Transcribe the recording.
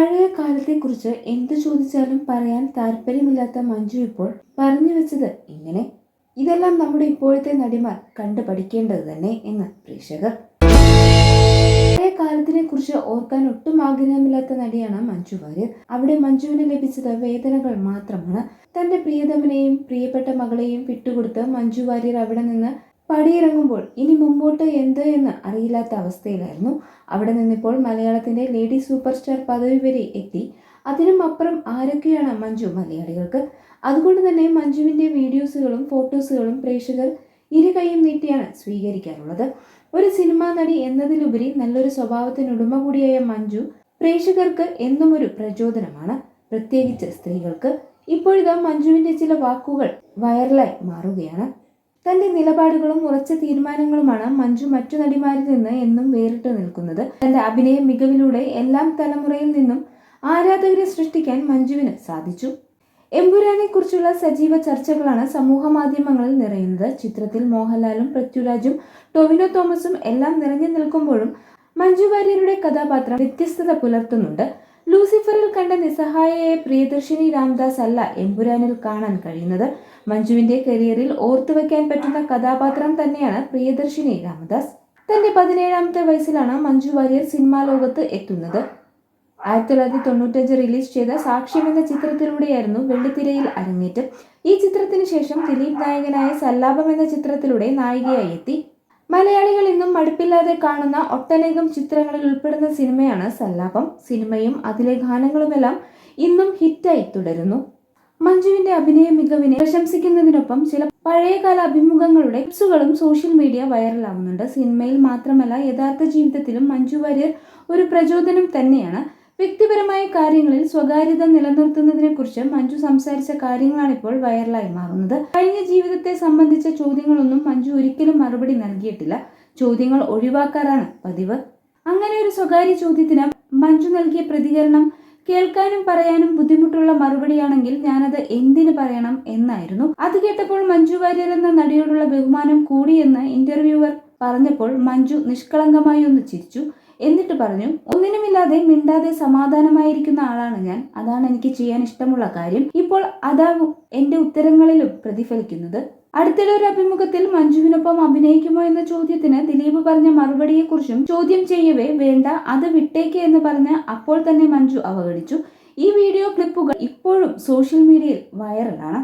പഴയ കാലത്തെക്കുറിച്ച് എന്തു ചോദിച്ചാലും പറയാൻ താല്പര്യമില്ലാത്ത മഞ്ജു ഇപ്പോൾ പറഞ്ഞു വെച്ചത് ഇങ്ങനെ: ഇതെല്ലാം നമ്മുടെ ഇപ്പോഴത്തെ നടിമാർ കണ്ടു പഠിക്കേണ്ടത് തന്നെ എന്ന് പ്രേക്ഷകർ. പഴയ കാലത്തിനെ കുറിച്ച് ഓർക്കാൻ ഒട്ടും ആഗ്രഹമില്ലാത്ത നടിയാണ് മഞ്ജു വാര്യർ. അവിടെ മഞ്ജുവിന് ലഭിച്ചത് വേദനകൾ മാത്രമാണ്. തന്റെ പ്രിയതമനെയും പ്രിയപ്പെട്ട മകളെയും വിട്ടുകൊടുത്ത് മഞ്ജു വാര്യർ അവിടെ നിന്ന് പടിയിറങ്ങുമ്പോൾ ഇനി മുമ്പോട്ട് എന്ത് എന്ന് അറിയില്ലാത്ത അവസ്ഥയിലായിരുന്നു. അവിടെ നിന്നിപ്പോൾ മലയാളത്തിന്റെ ലേഡി സൂപ്പർ സ്റ്റാർ പദവി വരെ എത്തി. അതിനും അപ്പുറം ആരൊക്കെയാണ് മഞ്ജു മലയാളികൾക്ക്. അതുകൊണ്ട് തന്നെ മഞ്ജുവിന്റെ വീഡിയോസുകളും ഫോട്ടോസുകളും പ്രേക്ഷകർ ഇരുകൈയും നീട്ടിയാണ് സ്വീകരിക്കാറുള്ളത്. ഒരു സിനിമാ നടി എന്നതിലുപരി നല്ലൊരു സ്വഭാവത്തിനുടമ കൂടിയായ മഞ്ജു പ്രേക്ഷകർക്ക് എന്നും ഒരു പ്രചോദനമാണ്, പ്രത്യേകിച്ച് സ്ത്രീകൾക്ക്. ഇപ്പോഴിതാ മഞ്ജുവിന്റെ ചില വാക്കുകൾ വൈറലായി മാറുകയാണ്. തന്റെ നിലപാടുകളും ഉറച്ച തീരുമാനങ്ങളുമാണ് മഞ്ജു മറ്റു നടിമാരിൽ നിന്ന് എന്നും വേറിട്ട് നിൽക്കുന്നത്. തന്റെ അഭിനയ മികവിലൂടെ എല്ലാം തലമുറയിൽ നിന്നും ആരാധകരെ സൃഷ്ടിക്കാൻ മഞ്ജുവിന് സാധിച്ചു. എമ്പുരാനെ കുറിച്ചുള്ള സജീവ ചർച്ചകളാണ് സമൂഹ മാധ്യമങ്ങളിൽ നിറയുന്നത്. ചിത്രത്തിൽ മോഹൻലാലും പൃഥ്വിരാജും ടൊവിനോ തോമസും എല്ലാം നിറഞ്ഞു നിൽക്കുമ്പോഴും മഞ്ജു വാര്യരുടെ കഥാപാത്രം വ്യത്യസ്തത പുലർത്തുന്നുണ്ട്. ലൂസിഫറിൽ കണ്ട നിസ്സഹായയായ പ്രിയദർശിനി രാംദാസ് അല്ല എമ്പുരാനിൽ കാണാൻ കഴിയുന്നത്. മഞ്ജുവിന്റെ കരിയറിൽ ഓർത്തുവെക്കാൻ പറ്റുന്ന കഥാപാത്രം തന്നെയാണ് പ്രിയദർശിനി രാമദാസ്. തന്റെ 17ാമത്തെ വയസ്സിലാണ് മഞ്ജു വാര്യർ സിനിമാ ലോകത്ത് എത്തുന്നത്. 1995 റിലീസ് ചെയ്ത സാക്ഷ്യം എന്ന ചിത്രത്തിലൂടെയായിരുന്നു വെള്ളിത്തിരയിൽ അരങ്ങേറ്റം. ഈ ചിത്രത്തിന് ശേഷം ദിലീപ് നായകനായ സല്ലാപം എന്ന ചിത്രത്തിലൂടെ നായികയായി എത്തി. മലയാളികൾ ഇന്നും മടുപ്പില്ലാതെ കാണുന്ന ഒട്ടനേകം ചിത്രങ്ങളിൽ ഉൾപ്പെടുന്ന സിനിമയാണ് സല്ലാപം. സിനിമയും അതിലെ ഗാനങ്ങളുമെല്ലാം ഇന്നും ഹിറ്റായി തുടരുന്നു. മഞ്ജുവിന്റെ അഭിനയ മികവിനെ പ്രശംസിക്കുന്നതിനൊപ്പം ചില പഴയകാല അഭിമുഖങ്ങളുടെ ക്ലിപ്സുകളും സോഷ്യൽ മീഡിയ വൈറലാവുന്നുണ്ട്. സിനിമയിൽ മാത്രമല്ല, യഥാർത്ഥ ജീവിതത്തിലും മഞ്ജു വാര്യർ ഒരു പ്രചോദനം തന്നെയാണ്. വ്യക്തിപരമായ കാര്യങ്ങളിൽ സ്വകാര്യത നിലനിർത്തുന്നതിനെ കുറിച്ച് മഞ്ജു സംസാരിച്ച കാര്യങ്ങളാണ് ഇപ്പോൾ വൈറലായി മാറുന്നത്. കഴിഞ്ഞ ജീവിതത്തെ സംബന്ധിച്ച ചോദ്യങ്ങളൊന്നും മഞ്ജു ഒരിക്കലും മറുപടി നൽകിയിട്ടില്ല. ചോദ്യങ്ങൾ ഒഴിവാക്കാറാണ് പതിവ്. അങ്ങനെ ഒരു സ്വകാര്യ ചോദ്യത്തിന് മഞ്ജു നൽകിയ പ്രതികരണം കേൾക്കാനും പറയാനും ബുദ്ധിമുട്ടുള്ള മറുപടിയാണെങ്കിൽ ഞാനത് എന്തിനു പറയണം എന്നായിരുന്നു. അത് കേട്ടപ്പോൾ മഞ്ജു വാര്യർ എന്ന നടിയോടുള്ള ബഹുമാനം കൂടിയെന്ന് ഇന്റർവ്യൂവർ പറഞ്ഞപ്പോൾ മഞ്ജു നിഷ്കളങ്കമായി ഒന്ന് ചിരിച്ചു. എന്നിട്ട് പറഞ്ഞു: ഒന്നിനുമില്ലാതെ മിണ്ടാതെ സമാധാനമായിരിക്കുന്ന ആളാണ് ഞാൻ. അതാണ് എനിക്ക് ചെയ്യാൻ ഇഷ്ടമുള്ള കാര്യം. ഇപ്പോൾ അതാവും എന്റെ ഉത്തരങ്ങളിലും പ്രതിഫലിക്കുന്നത്. അടുത്തിടെ ഒരു അഭിമുഖത്തിൽ മഞ്ജുവിനൊപ്പം അഭിനയിക്കുമോ എന്ന ചോദ്യത്തിന് ദിലീപ് പറഞ്ഞ മറുപടിയെക്കുറിച്ചും ചോദ്യം ചെയ്യവേ വേണ്ട, അത് വിട്ടേക്ക് എന്ന് പറഞ്ഞ് അപ്പോൾ തന്നെ മഞ്ജു അവഗണിച്ചു. ഈ വീഡിയോ ക്ലിപ്പുകൾ ഇപ്പോഴും സോഷ്യൽ മീഡിയയിൽ വൈറലാണ്.